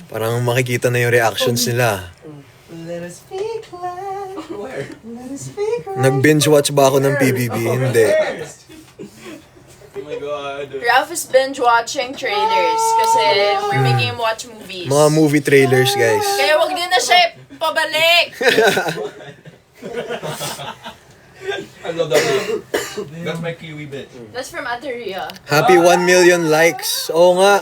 Parang makikita na yung reactions nila. Let us speak live. Where? Let us speak live. Nag-binge watch ba ako ng PBB? Hindi. Oh my God. Ralph is binge watching trailers kasi we're making him watch movies. Mga movie trailers, guys. Kaya wag din na siya pabalik. I love that bit. That's my Kiwi bit. That's from Ateria. Happy 1 million likes. Oo nga.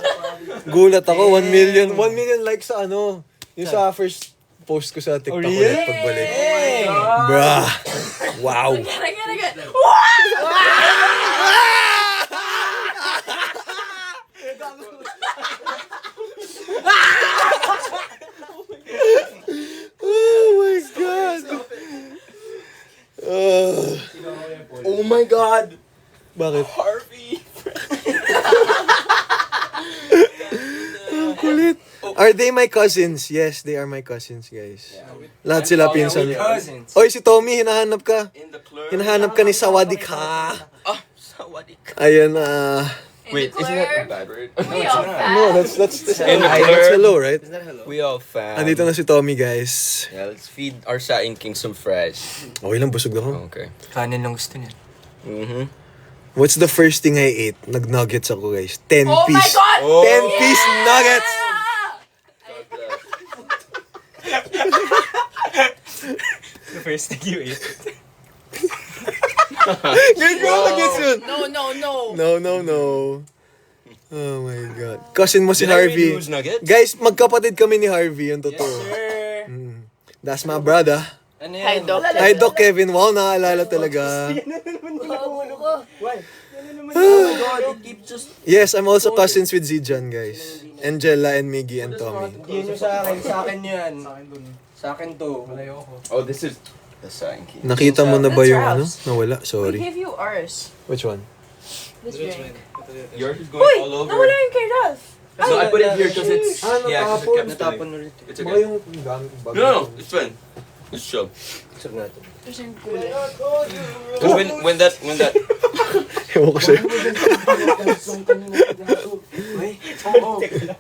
Gulat ako, 1 million. 1 million likes sa ano. Yung sa first post ko sa TikTok ulit pagbalik. Bruh. Wow. Again. Oh my God. Oh my God. Bakit? Harvey. Ang kulit. Are they my cousins? Yes, they are my cousins, guys. Lahat sila pinsan. Cousins. Oy, si Tommy, hinahanap ka. In the club. Hinahanap ka ni Sawadee ka. Oh, sawadee. Ayan, Wait, isn't that a bad word? We all fat. no, that's In the that's hello, right? Is that hello? We all fam. Andito na si Tommy, guys. Yeah, let's feed our Saing King some fresh. Okay lang, busog ako. Okay. Kanin lang gusto niya. Mm-hmm. What's the first thing I ate? Nag-nuggets ako, guys. 10 Oh my piece. God! 10-piece nuggets! The first thing you ate. Ganyan ko nuggets yun. No. Oh my God. Cousin mo si Did I really Harvey. lose nuggets? Guys, magkapatid kami ni Harvey. Yung totoo. Sir. That's my brother. Ano Hi, Doc. Hi, Doc Kevin. Wow, naaalala talaga. Why? Oh my God, it keeps just... Yes, I'm also cousins with Zijan, guys. Angela and Miggy and Tommy. Yun yung sa akin. Sa akin yan. Sa akin to. Oh, this is the Saing King. Nakita mo na ba That's yung ano? Ralph's. Nawala, We sorry. gave you ours. Which one? This drink. Yours is going Uy! all over. Nawala yung kay Ralph. No, I put it here because it's... Yeah, because it kept Natapon spilling. ulit. It's okay. yung gamit No, it's fine. It's chill. Sarap natin. There's yung kulay. Because when that... Ewan ko sa'yo.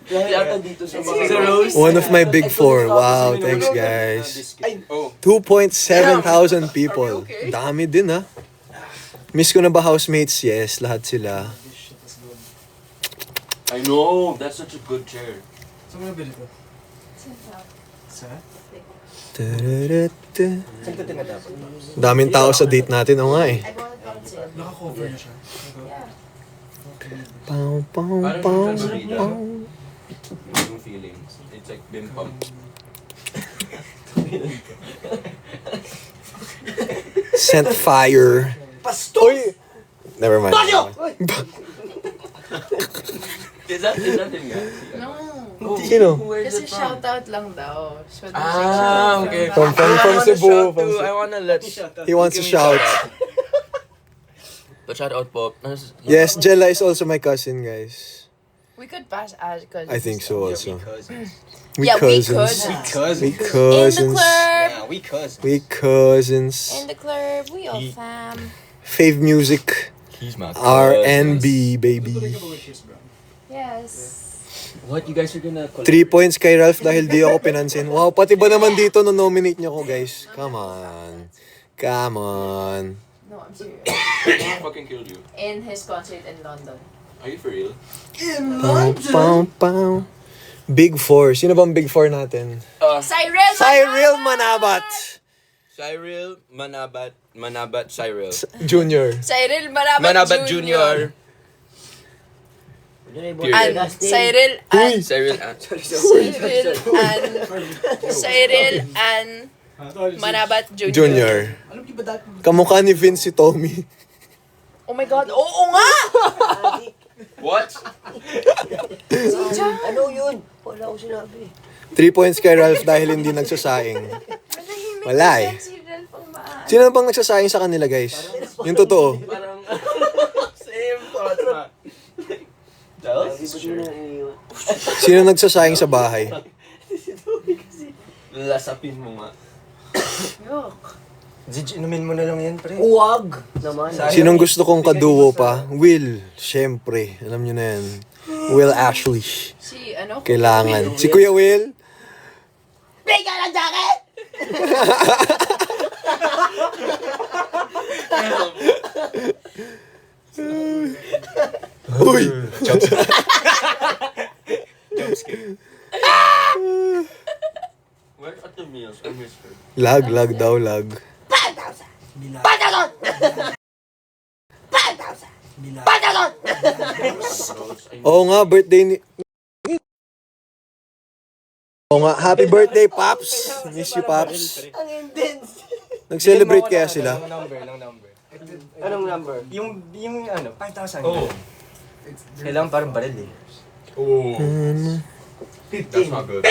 Dahil ata dito sa mga... Sa Rose. One of my big four. Wow, thanks guys. Ay, Oh. 2.7 thousand people. Dami din ha. Miss ko na ba housemates? Yes, lahat sila. I know. That's such a good chair. saan mo nabili to? Sa? Tararata. Saan ka tinatapon? Daming tao sa date natin. Oo nga eh. I bought it on sale. Naka-cover na siya. Yeah. Pow, pow, Parang pow, yung Florida. pow. Yung feelings. It's like bim pump. Scent fire. Oy! Never mind. Is that him guys? No. Sino? Kasi shoutout lang daw. So, Ah, okay. From Cebu. From I wanna let... He wants to shout. But shout out po. Yes, Jella is also my cousin, guys. We could pass as cousins. I think so also. We Yeah, we cousins. cousins. We In the cousins. club. Yeah, we cousins. We cousins. In the club. We all fam. Fave music. He's my R&B, baby. Yes. What, you guys are gonna... 3 points kay Ralph dahil di ako pinansin. Wow, pati ba naman dito no-nominate niyo ko, guys? Come on. Come on. No, I'm serious. I fucking killed you. In his concert in London. Are you for real? Pow, pow, pow. Big Four. Sino bang Big Four natin? Cyril! Cyril Manabat. Cyril, Manabat, Cyril. Junior. Cyril Manabat Junior. And Cyril and Cyril, Cyril and Manabat Junior. Junior. Kamukha ni Vince si Tommy. Oh my God! Oo nga! What? Ano yun? Wala ko sinabi. 3 points kay Ralph dahil hindi nagsasaing. Wala eh. Cyril pang maan. Sino bang nagsasaing sa kanila, guys? Yung totoo. Parang same thoughts na. Sino nagsasaing sa bahay? Lasapin mo nga. Yuck. Zij, inumin mo na lang yan, pre. Huwag! Naman. Sinong gusto kong kaduo pa? Will, syempre. Alam nyo na yan. Will Ashley. Si, ano? Kailangan. Si Kuya Will. Bigyan ng jacket! Uy! Where are the meals? I missed her. Lag daw, lag. 5,000! 5,000! 5,000! 5,000! Oo nga, birthday ni... Oo nga, happy birthday, Pops! Miss you, Pops. Ang intense! Nag-celebrate kaya sila? Anong number? Yung ano, 5,000. Oh. Kailangan parang baril eh. Oh. That's not good.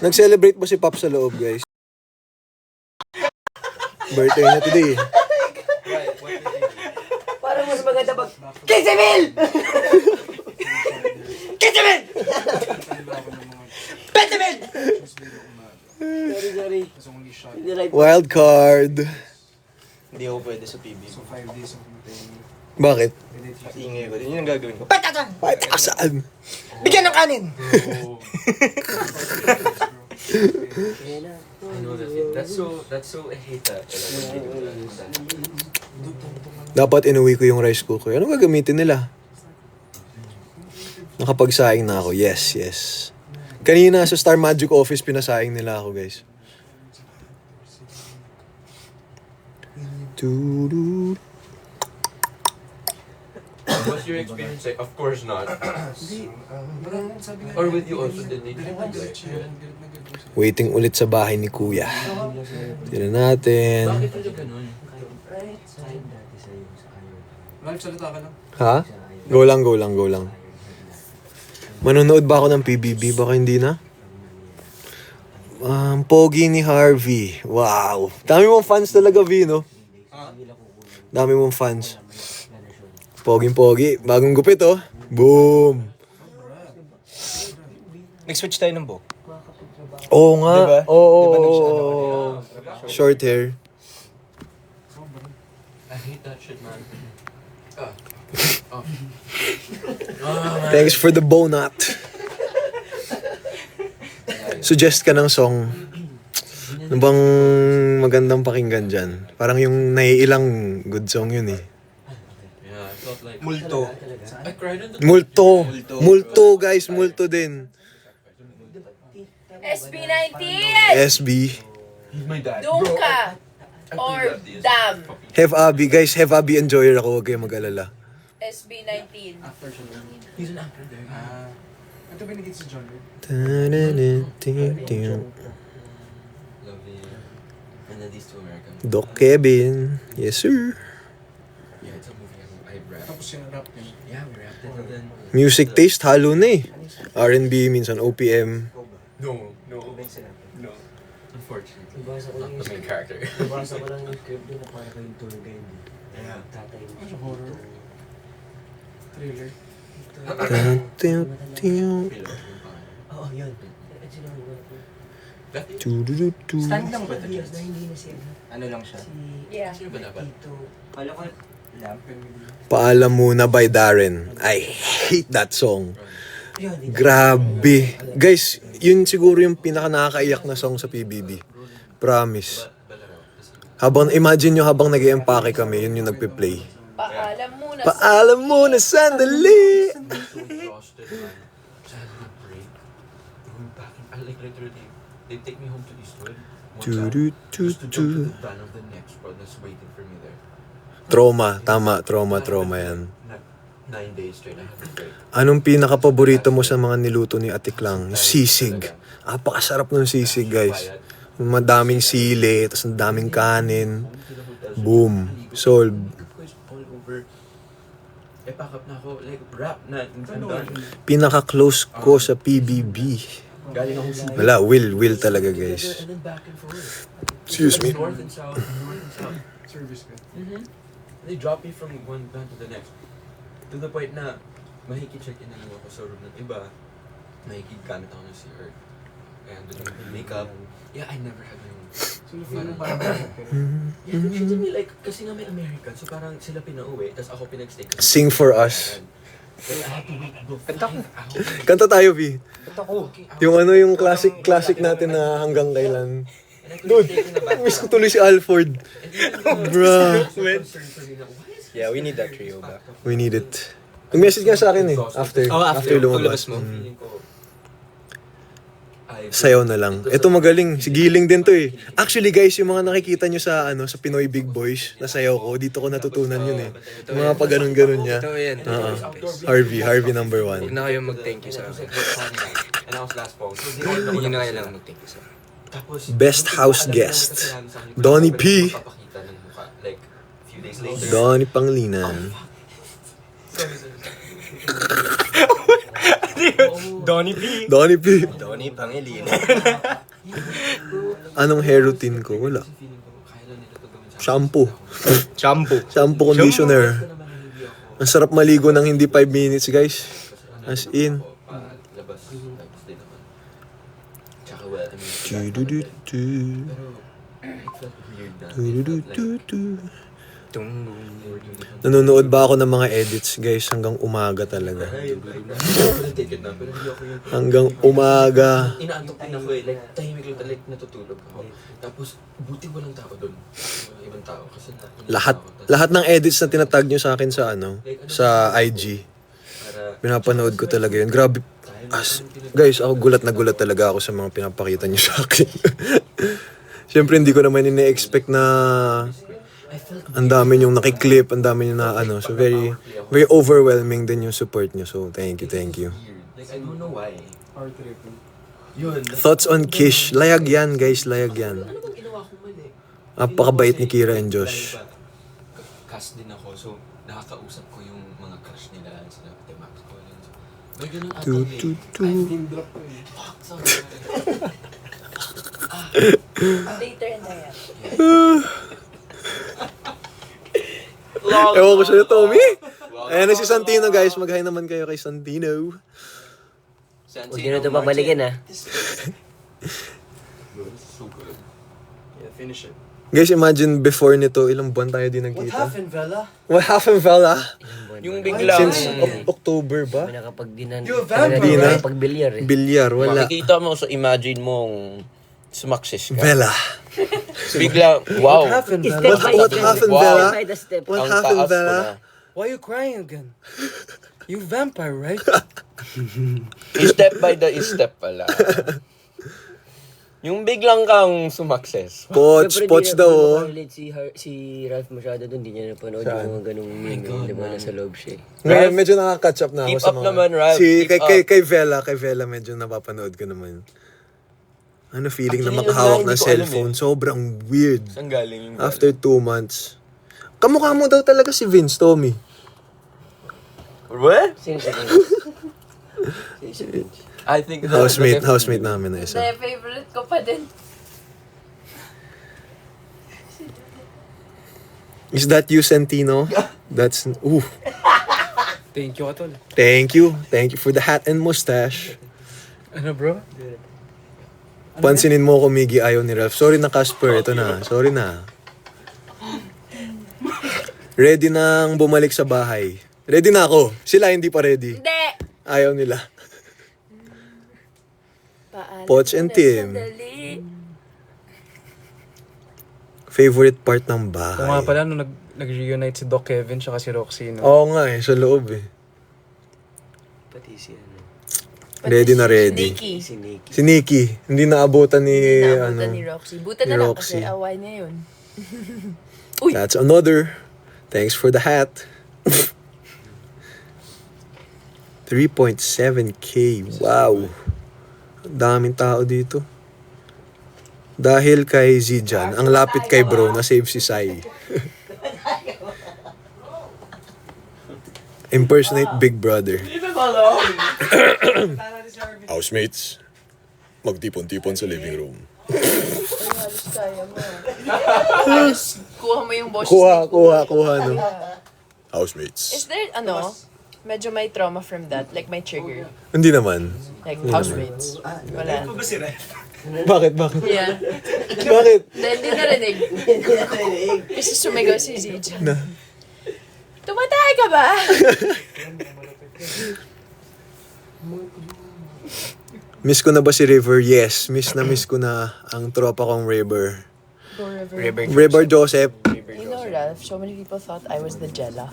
Nag-celebrate ba si Pops sa loob, guys? Birthday na today. Parang mas maganda pag... 15 mil! 15 mil! 20 mil! Sorry. Hindi right. Wild card. Hindi ako pwede sa PB. Bakit? Ingay ko. Yun yung gagawin ko. 5,000! Bakit saan? Bigyan ng kanin! I know that. That's so. I hate that. Dapat inuwi ko yung rice cooker. Ano gagamitin nila? Nakapagsaing na ako. Yes. Kanina sa Star Magic office, pinasaing nila ako, guys. Doo-doo. What's your experience like? Of course not. Or with you also, did they treat you like? Waiting ulit sa bahay ni Kuya. Tignan natin. Bakit ulit ganun? Ha? Go lang. Manonood ba ako ng PBB? Baka hindi na. Pogi ni Harvey. Wow. Dami mong fans talaga, V, no? Dami mong fans. Poging-pogi. Bagong gupit, oh. Boom. Nag-switch tayo ng buhok. Oo nga. Diba? Oo. Diba Short hair. I hate that shit, man. Thanks for the bonut. Suggest ka ng song. Ano bang magandang pakinggan dyan? Parang yung naiilang good song yun eh. Yeah, I felt like Multo. I cried in the. Multo guys, multo din. SB19! SB. He's my dad. Dunka! Or Dam. Have Abby. Guys, have Abby enjoyer ako. Huwag kayong mag-alala. SB19. He's an actor there. Ito binigit si John Wick. Lovely. And then these two American. Doc Kevin. Yes, sir. Yeah, it's a movie. I rapped. Tapos yung rap niya. Yeah, we rapped it and then. Music taste, halo na eh. R&B, minsan OPM. No. Unfortunately, not the main character. Nabasa ko lang yung script doon na para kayong tour guide. Yeah. Tatay mo. Ano horror? Thriller? Oo, yun. Stand lang ba ito? Years na hindi na siya. Ano lang siya? Si Yeah. Sino ba dapat? Tito. Kala ko lamp. Paalam muna by Darren. I hate that song. Yun. Grabe. Guys, yun siguro yung pinaka nakakaiyak na song sa PBB. Promise. Habang, imagine nyo habang nag-empake kami, yun yung nagpe-play. Paalam muna. Paalam muna sandali! So exhausted, man. So I had to break. Going back and I like literally, they take me home to Eastwood. Just to jump to the van of the next bro that's waiting for me there. Trauma. Tama. Trauma yan. 9 days straight, I had to break. Anong pinaka-paborito mo sa mga niluto ni Ate Klang? Sisig. Napakasarap ng sisig, guys. Madaming sili, tapos ang daming kanin. Boom. Solve. All over. Eh, pack up na ako. Like, rap na. I'm done. Pinaka-close ko sa PBB. Galing ako sa Wala, will talaga, guys. and then back and forth. Excuse me. North and south, north and south. Service ka. They drop me from one band to the next. To the point na, mahiki-check-in na lang ako sa room ng iba. Mahiki-gamit ako ng CR. Kaya doon yung makeup. Yeah, I never had my own. So, feel mo parang Yeah, they treated me like, kasi nga may American. So parang sila pinauwi, tapos ako pinag-stay. kasi- Sing for us. Kanta tayo, V. Ba't ako? Yung ano, yung classic natin na hanggang kailan. Dude, miss ko tuloy si Alford. Bruh. Yeah, we need that trio back. We need it. Nag-message nga sa akin eh, after lumabas. paglabas mo. Sayaw na lang. Ito magaling, si Giling din to eh. Actually guys, yung mga nakikita nyo sa sa Pinoy Big Boys na sayaw ko, dito ko natutunan yun eh. Yung mga pag ganun niya. Ito yan. Harvey number Huwag 1. na kayong mag-thank you sa akin. And I was last post. Hindi na kailangan mag-thank you sa akin. Best house guest, Donnie P. Like, few days later. Donnie Panglinan. Donnie P. Donnie P. Donnie Pangilinan. Anong hair routine ko? Wala. Shampoo. Shampoo conditioner. Ang sarap maligo ng hindi 5 minutes guys. As in. Labas. Tapos din naman. Tsaka well, I mean, Du-du-du-du. it felt weird na. Du-du-du-du. Tung. Nanonood ba ako ng mga edits guys hanggang umaga talaga. Ticket na, pero hindi ako yun. Hanggang umaga. Inaantok din ako eh. Like, tahimik lang talaga, natutulog ako. Tapos, buti walang tao doon. Ibang tao. Kasi Lahat ng edits na tinatag nyo sa akin sa sa IG. Pinapanood ko talaga yun. Grabe. Guys, ako gulat na gulat talaga ako sa mga pinapakita nyo sa akin. Siyempre hindi ko naman ine-expect na ang dami yung nakiklip, ang dami yung na so very overwhelming din yung support nyo. So thank you. Like, I don't know why. Yun. Thoughts on Kish. Layag yan guys, layag yan. Ano bang ginawa ko mali? Napakabait ni Kira and Josh. Cast din ako, so nakakausap ko yung mga crush nila, sila Max Collins. May ganun ata Tu-tu-tu. Fuck, sorry. Later na yan. Ewan ko sa'yo, Tommy. Ayan na si Santino guys. Mag-hi naman kayo kay Santino. Huwag nyo na ito babalikin ah. So good. Yeah, finish it. Guys, imagine before nito, ilang buwan tayo din What nagkita. happened, Bella? What happened, Vela? Yung biglang... Since October ba? May nakapagdinan. You're a vampire, Hindi na. Nakapagbilyar eh. Bilyar, wala. Makikita mo, so imagine mong sumaksis ka. Vela. Bigla, wow. What happened, Step Bella? by What step. happened, Wow. Vela? Step by the step. What Ang happened, taas ko Vela? na. Why are you crying again? You vampire, right? Step by the step pala. Yung biglang kang sumakses. Poch daw, oh. Relate si Ralph masyado dun. Hindi niya napanood yung mga ganung meme. Di ba nasa loob siya eh. Ngayon, medyo nakaka-catch up na ako Keep sa up mga... naman, Ralph. Si, Keep kay Vela medyo napapanood ko naman. Ano feeling na Actually, makahawak yun ng nga, hindi ko alam cellphone? Sobrang weird. Saan galing yung After 2 months. Kamukha mo daw talaga si Vince, Tommy. What? Sino si Vince? Sino si Vince? I think Housemate namin na isa. Hindi, favorite ko pa din. Is that you, Santino? That's... Ooh. Thank you, Atol. Thank you. Thank you for the hat and mustache. Ano, bro? Pansinin mo ko, Miggy, ayaw ni Ralph. Sorry na, Casper. Ito na. Sorry na. Ready nang bumalik sa bahay. Ready na ako. Sila hindi pa ready. Hindi! Ayaw nila. Paalam Poch and na Tim. sandali. Favorite part ng Oo nga bahay. pala, nung nag-reunite si Doc Kevin tsaka si Roxy, no? Oo nga eh, sa loob eh. Pati si ano. Pati Ready na si ready. Nikki. Si Nikki. Si Nikki, hindi naabutan ni, Naabutan ano, ni Roxy. Buta ni na lang Roxy. kasi away niya yun. That's another. Thanks for the hat. 3.7K. Wow. Daming tao dito. Dahil kay Zijan, ang lapit kay bro, na-save si Sai. Impersonate Big Brother. Housemates, magtipon-tipon sa living room. Ay, halos kaya mo. Halos kuha mo yung boses. Kuha, no? Is Housemates. there, medyo may trauma from that? Like, may trigger? Hindi naman. Like, housemates? Wala. Bakit? Yeah. Bakit? Hindi narinig. Kasi sumigaw si Zijan. Tumatay ka ba? Miss ko na ba si River? Yes, miss ko na ang tropa kong River. River Joseph. You know, Ralph, so many people thought I was the Jella.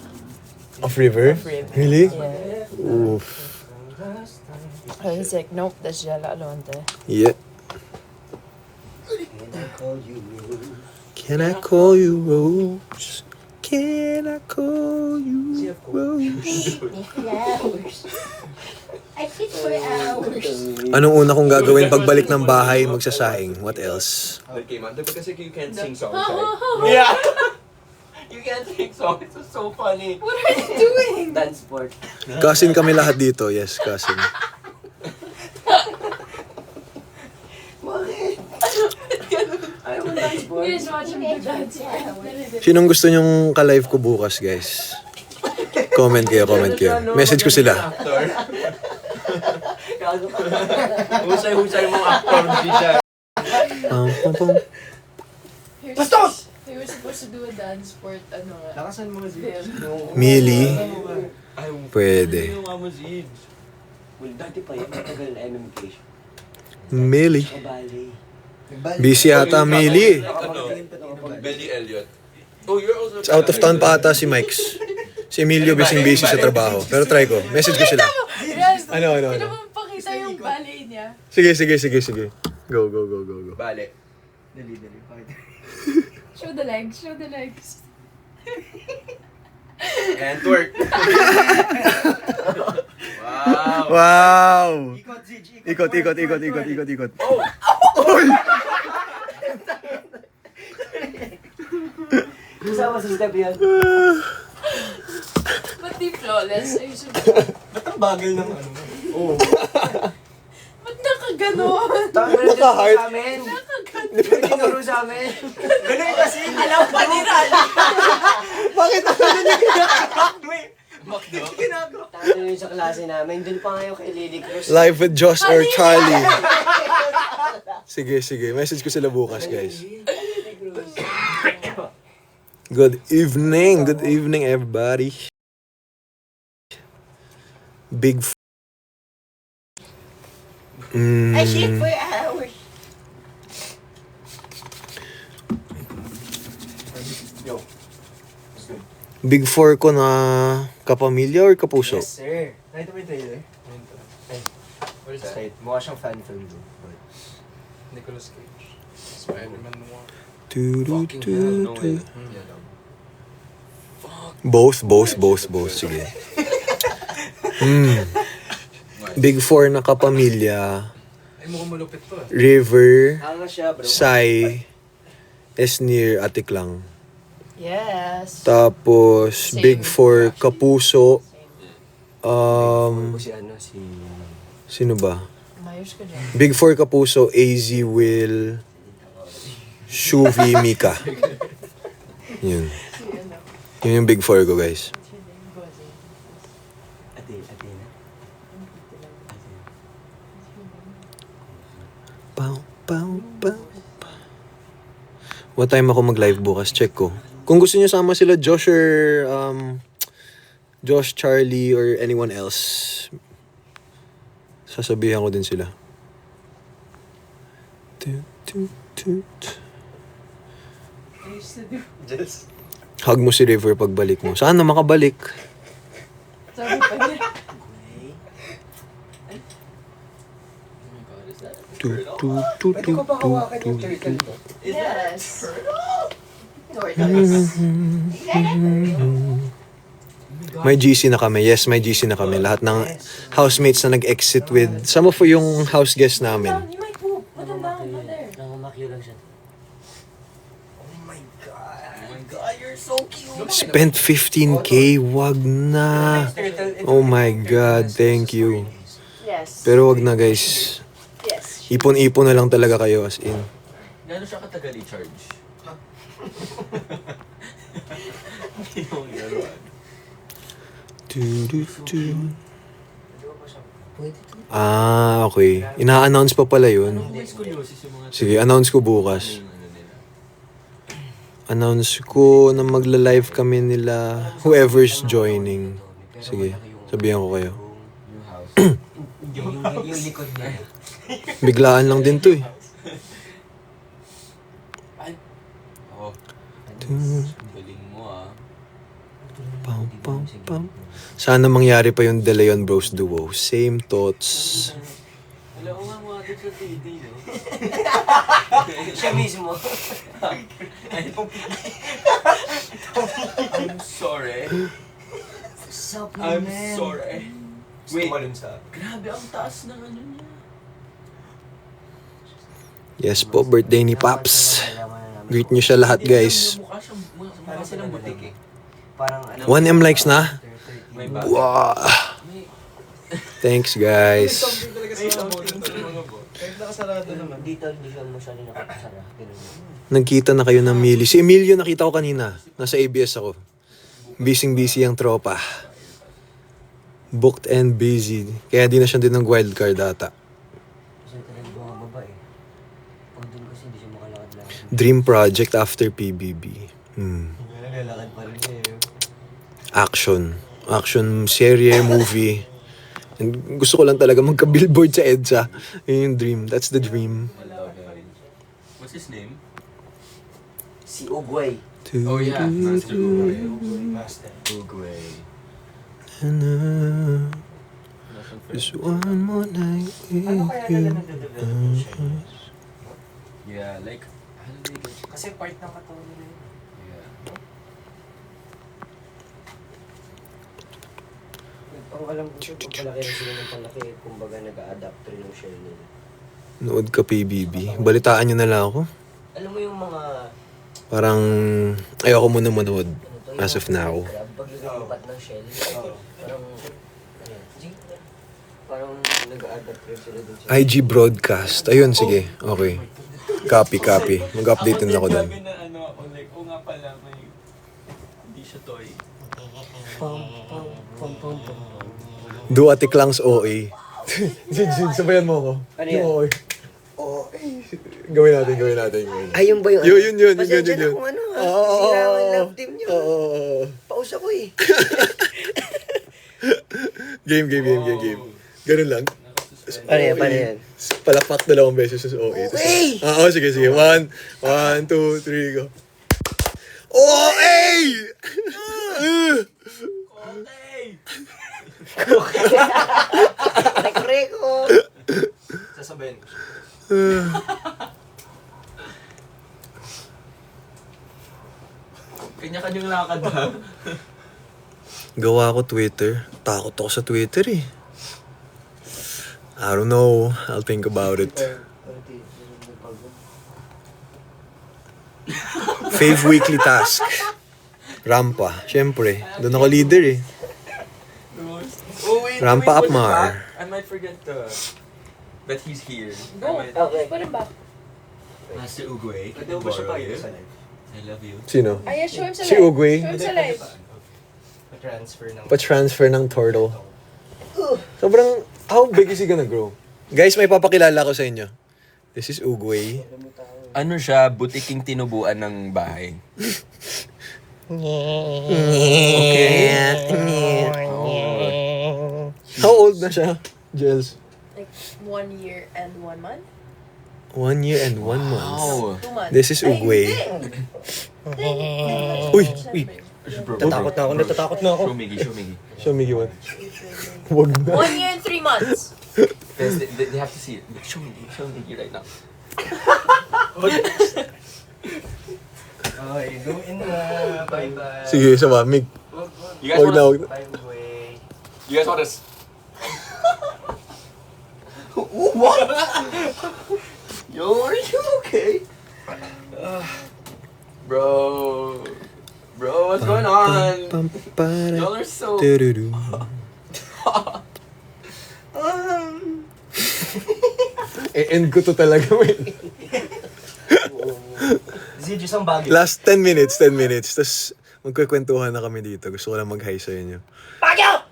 Of River? River. Really? Yeah. Oof. I was like, nope, that's Jella Alonte. Yeah. Can I call you Rose? Can I call you Rose? I sit for hours. Anong una kong gagawin pagbalik ng bahay, magsasaing? What else? Okay, man. Kasi you can't sing songs, right? Yeah! You can't sing songs. It's so funny. What are you doing? Dance sport. Cousin kami lahat dito. Yes, cousin. Ayaw mo dance sport. watching the dance. Sinong gusto nyong ka-live ko bukas, guys? Comment kayo. Message ko sila. Husay-husay mong actor, di siya. Pum, pum. Bastos! We were supposed to do a dance sport, ano nga. Lakasan mo kasi. Millie. Ay, Pwede. Ano nga mo, Zid? Well, dati pa yun, matagal na MMK. Millie. Kabali. Busy ata, Millie. Ano? Belly Elliot. Oh, you're also... Out of town pa ata si Mikes. Si Emilio busy sa trabaho. Pero try ko. Message ko sila. Ano? Hindi mo pakita yung ballet niya. Sige. Go. Bale. Dali. Show the legs. And twerk. Wow. Wow! Ikot, Zidge. Ikot. Kasama sa step yan. Ba't di flawless? Ba't ang bagal ng ano? Ba't nakaganon? Naka-heart. Sa amin. Tinuro sa amin. Ganun kasi. Alam pa ni Rally. Bakit ako Tayo yun sa klase namin. Doon pa ngayon kay Lily Cruz. Live with Josh or Charlie. Sige. Message ko sila bukas, guys. Good evening, everybody. Big I sit for hours. Big 4 ko na kapamilya or kapuso? Yes, sir. Nakita mo yung trailer? What is that? Straight. Mukha siyang fan film doon. Nicolas Cage. Spider-Man 1. Fucking hell, no way. Yeah, no. Both. Sige. Big 4 na kapamilya. Ay, mukhang malupit to ah. River, Hanga siya, bro. Sai, Esnir, Atiklang. Yes. Tapos, Same. Big 4 kapuso. Si ano, si... Sino ba? Mayos ka dyan. Big 4 kapuso, AZ, Will, Shuvi, Mika. Yun. Yun yung Big 4 ko, guys. Ate na. Pow. What time ako mag-live bukas? Check ko. Kung gusto niyo sama sila Josh or Josh, Charlie, or anyone else, sasabihan ko din sila. Just... Hug mo si River pagbalik mo. Sana makabalik. Sabi pa niya. Pwede ko ba hawakan yung turtle ko? Yes. May GC na kami. Yes, may GC na kami. Lahat ng housemates na nag-exit with some of yung house guests namin. You might poop. Put them down. Put there. Nangamakyo lang siya. Spent 15K. Wag na. Oh my God. Thank you. Yes. Pero wag na, guys. Yes. Ipon-ipon na lang talaga kayo as in. Gano'n siya katagal i-charge? Hindi mo gano'n. Okay. Ina-announce pa pala yun. May scoliosis yung mga... Sige, announce ko bukas. Yung ano nila. Announce ko na magla-live kami nila whoever's joining. Sige. Sabihan ko kayo. New house. Yung likod niya. Biglaan lang din to eh. Oh. Galing mo ah. Pam, pam, pam. Sana mangyari pa yung De Leon Bros duo. Same thoughts. Wala ko nga mga sa TD, no? Siya mismo. I'm sorry. I'm sorry. Wait, grabe ang taas ng ano niya. Yes po, birthday ni Paps. Greet nyo siya lahat, guys. Mukha silang butik eh. Parang ano. 1M likes na? May bago. Wow. Thanks, guys. Kahit nakasarado naman. Dito hindi siya masyado nakakasara. Ganun. Nagkita na kayo ng Millie. Si Emilio nakita ko kanina. Nasa ABS ako. Busy ang tropa. Booked and busy. Kaya di na siya din ng wildcard ata. Kasi talagang bumababa eh. Pag doon kasi hindi siya makalakad-lakad. Dream project after PBB. Naglalakad pa rin eh. Action serye, movie. And gusto ko lang talaga magka-billboard sa EDSA. Yun yung dream. That's the dream. I love it. What's his name? Si Ugway. Oh yeah, Master Ugway. Master. Ugway. Just one more night Ano with kaya nila you. nade-develop siya? Yeah, like, how do they get... Kasi part ng katawan nila yun. Yeah. Ang alam ko siya, pag palaki na sila ng palaki, kumbaga nag-a-adapt rin yung shell nila. Nood ka PBB. Balitaan nyo na lang ako. Alam mo yung mga... Parang ayoko muna manood Ano to, as of now. Pag lumipat ng shell, parang... Parang nag-a-adapt rin sila dun sa... IG broadcast. Ayun, sige. Okay. Copy. Mag-update din ako doon. na ano ako, like, oh nga pala, may... Hindi siya toy. Pam, pam, pam, pam, pam. Do Ate Klang's OA. Jin, sabayan mo ako. Ano yan? Yung OA. OA. Gawin natin. Ay, yun ba yun? Yun. Pasensya na kung ano ha. Sira ang love team nyo. Oo. Paus ako eh. Game. Ganun lang. Paano yan? Palakpak 2 beses sa OA. Oo, sige. 1, 2, 3, go. OA! Reko! Sasabihin ko siya. Kanya-kanyang lakad ha. Gawa ko Twitter. Takot ako sa Twitter eh. I don't know. I'll think about it. Fave weekly task. Rampa. Siyempre. Doon ako leader eh. Oh, wait, Rampa up, put it Mar. back. I might forget that he's here. Go. Okay. Put it back. Master Ugway. Pwede mo ba siya pakita sa live? I love you. Sino? Ay, show him sa Si live. Ugway? Show him sa live. Pa-transfer ng... Pa-transfer ng turtle. Sobrang, how big is he gonna grow? Guys, may papakilala ko sa inyo. This is Ugway. Ano siya, butiking tinubuan ng bahay. How old na siya, Jels? Like 1 year and 1 month? 1 year and 1 month. Wow. 2 months. This is Ugway. Uy! Natatakot na ako. Show Miggy. Show me what? Wag na. 1 year and 3 months. Guys, they have to see it. Show Miggy right now. Okay, go in na. Bye-bye. Sige, sama. Mig. You guys Wag na, want wag na. Bye, Ugway. You guys want this? Yo, are you okay? Bro, what's going on? Pam, para, Y'all are so... tududu. E-end ko to talaga, wait. Zidjus ang bagay. Last 10 minutes. Tapos magkukwentuhan na kami dito. Gusto ko lang mag-hi sa inyo. Bagyo!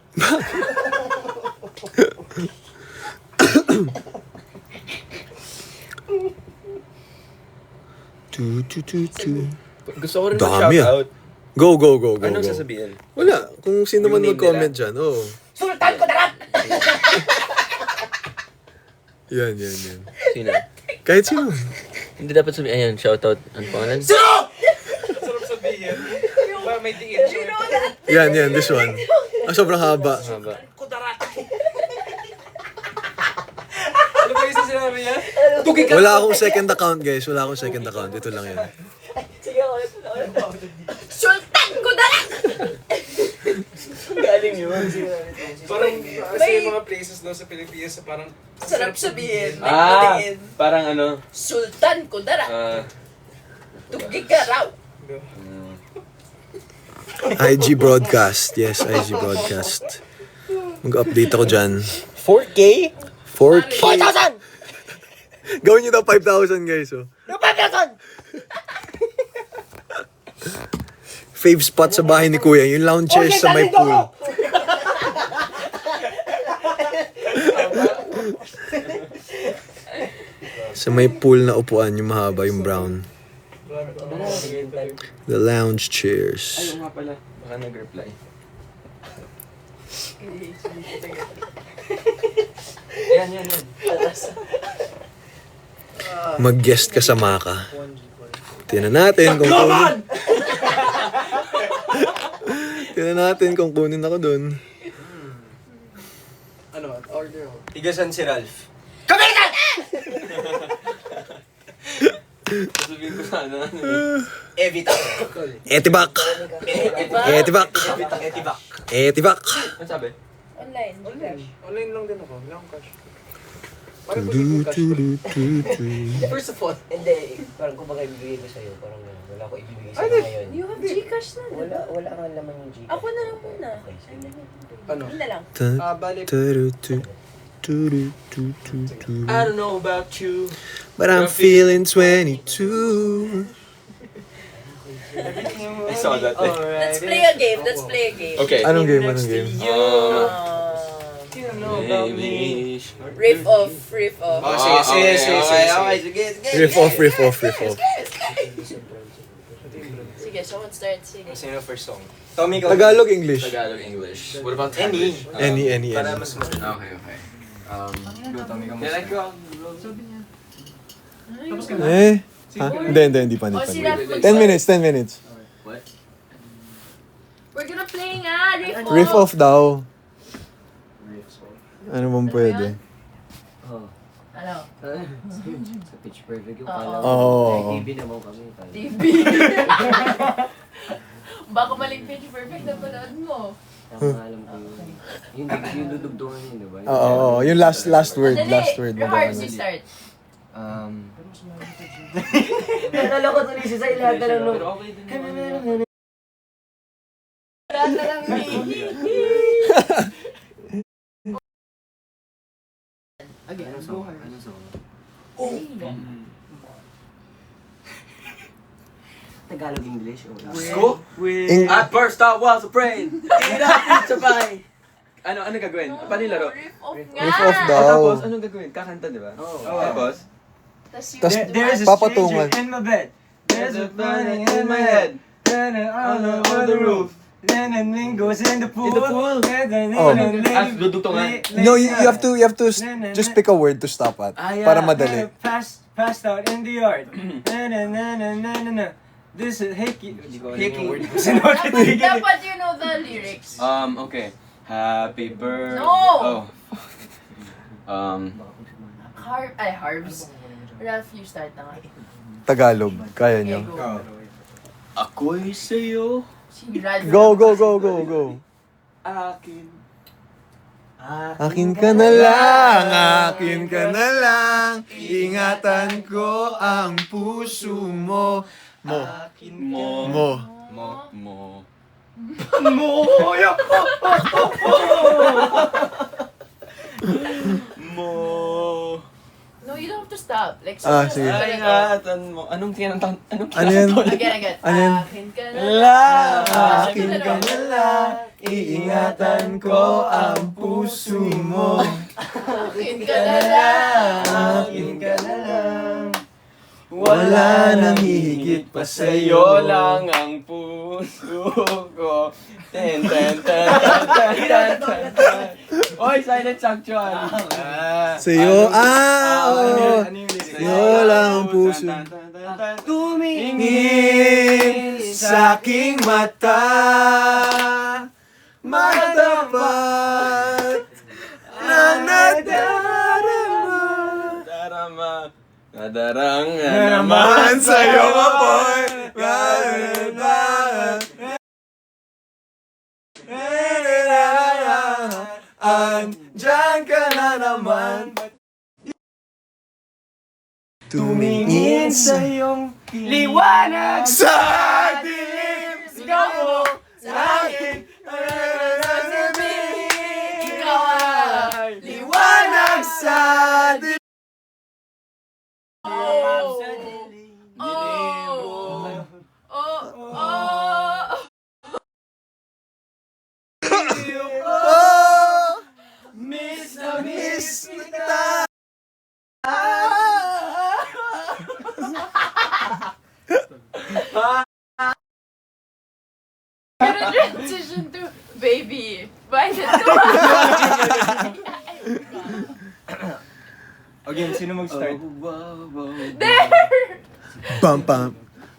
Gusto ko rin Dami, mag-shoutout. Go. Anong go. sasabihin? Wala. Kung sino man Yung name mag-comment dyan. Oh. Sultan! Yan. Sino? Kahit sino. Hindi dapat sabihin. Ayan, shoutout. Ano pangalan? Sarap sabihin. Para may diin siya. Yan, this one. Sobrang haba. Haba. Ano ba yung sinabi niya? Wala akong second account, guys. Wala akong second account. Ito lang yan. Sultan ko na lang! Galing yun. Parang kasi yung mga places daw sa Pilipinas na parang Sarap sabihin. Ah! Diin. Parang ano? Sultan ko na lang. Tugig ka raw. IG broadcast. Yes, IG broadcast. Mag-update ako dyan. 4K? 4K. 4,000! Gawin nyo daw 5,000, guys. Oh. Yung 5,000! Fave spot sa bahay ni Kuya. Yung lounge chairs sa may pool. Sa may pool na upuan, yung mahaba, yung brown. The lounge chairs. Ay, nga pala. Baka nag-reply. Yan. Mag-guest ka sa Maka. Tingnan natin kung kunin. Tingnan natin kung kunin ako dun. ano, order ako. Tigasan si Ralph. Sabihin ko sana. Evita. Etibak! Etibak! Etibak. Etibak! Ano sabi? Online. Online lang din ako. Wala akong cash. Parang Du, du, du, du, du. First of all, Hindi, parang kumbaga ibibigay ko sa'yo. Parang wala ko ibibigay sa'yo ngayon. You have Gcash na. Wala nga naman yung Gcash. Ako na lang muna. Okay, sige. ano? Yun na lang. Bale, Du, du, du, du, du, du, du. I don't know about you. But I'm feeling 22. I saw that. Let's play a game. Okay. Anong game? Maybe. Riff off. Oh, sige. Riff off. Sige, someone start. Sige. Sino first song? Tommy, go. Tagalog, English. Tagalog, English. What about Any. Taglish? Any. Para mas Okay. Go, Tommy, ka Yeah, like, Eh? Ha? Hindi pa. O, sila 10 minutes. what? We're gonna play nga. Riff off daw. Ano bang pwede? Oh. Ano? Sa Pitch Perfect yung Oo. kala ko. Oo. TV naman kami. TV. Baka maling Pitch Perfect na panood mo. Ang alam ko yun. Yung dudugtungan yun, diba? Oo. Yung last word. Dali, Last word. your hearts, you start. Nakala ko tuloy siya sa ilahat na lang nung... Pero okay din. Wala na lang Ano song? Tagalog English o Go? At first I was afraid. Hindi sabay. Ano gagawin? Paano yung laro? Riff off nga. Riff off daw. Tapos, anong gagawin? Kakanta, di ba? Tapos? Tas there's a papatungan. stranger in my bed. There's a burning in my head. And all over the roof. And then goes in the pool. In the pool? Oh. Dudugtungan. No, you have to just pick a word to stop at. Ah, yeah. Para madali. Passed out in the yard. Na. This is Hickey. Dapat you know the lyrics. Okay. Happy birthday. No! Oh. Harvs. Ralph, you start na nga. Tagalog. Kaya Okay, nyo. go. Ako'y sa'yo. Si Ralph. Go. Akin. Akin ka na lang, akin ka na lang. Ingatan ko ang puso mo. Akin mo. Mo. Mo. No, you don't have to stop. Like, Sige. Ingatan mo. Anong tinatang? Ano yan? Again. Ano yan? Akin ka na Lang, lang. akin ka na lang. Iingatan ko ang puso mo. Akin ka na lang. Akin ka na lang. Wala nang hihigit pa sa'yo. lang ang puso ko. Ten. Oy, silent sanctuary. Sa'yo, oo. Ano yung lyrics? Sa'yo lang ang puso. Tumingin sa aking mata, matapat na nadarama. Nadarang Naman sa'yo apoy, andyan ka na naman. Tumingin sa iyong liwanag sa dilim, sigaw mo sa akin. Ikaw ay Liwanag sa dilim. Oh. Oh. Oh. Oh, miss na miss kita. Gonna transition to baby by the Again, sino mag-start? There! Pam pam.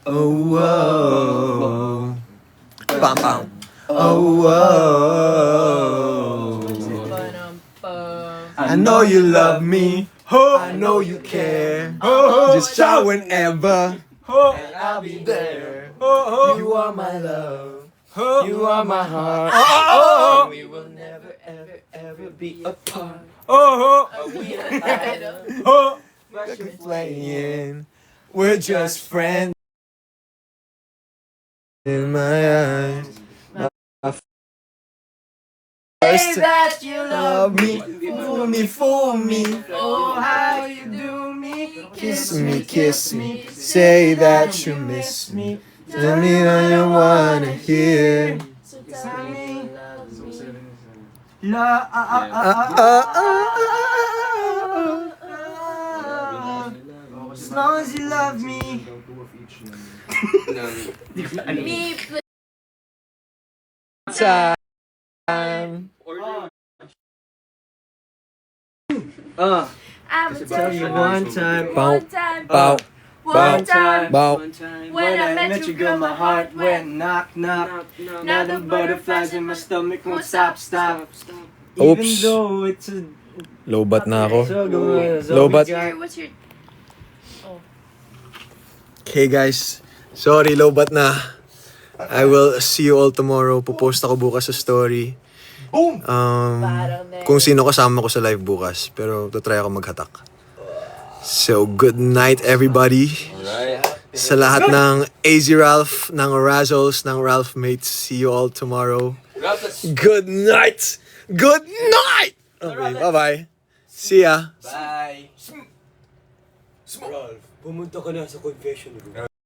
Oh whoa. Pam pam. Oh whoa. I know you love me. I know you care. Just shout whenever. And I'll be there. You are my love. You are my heart. Oh! We will never ever ever be apart. Oh! Oh, we're playing. We're just friends. In my eyes, Say that you love me, fool me. Oh, how you do me. Kiss me. Say that you miss me. Tell me that you wanna hear. As long as you love me. Me, please. Time. I'm Tell you one time. Bow, One time. bow, One time. bow. When I met you, girl, my heart went knock, knock. Now the butterflies in my stomach won't stop. Oops. Even though it's a Lobat na ako. struggle. Lobat. What's your... Okay guys, sorry lobat na. I will see you all tomorrow. Popost ako bukas sa story. Kung sino kasama ko sa live bukas. Pero try ako maghatak. So, good night everybody. Sa lahat ng AZ Ralph, ng Razzles, ng Ralph Mates. See you all tomorrow. Good night! Good night! Okay, bye-bye. See ya. Bye. Pumunta ka na sa confession room.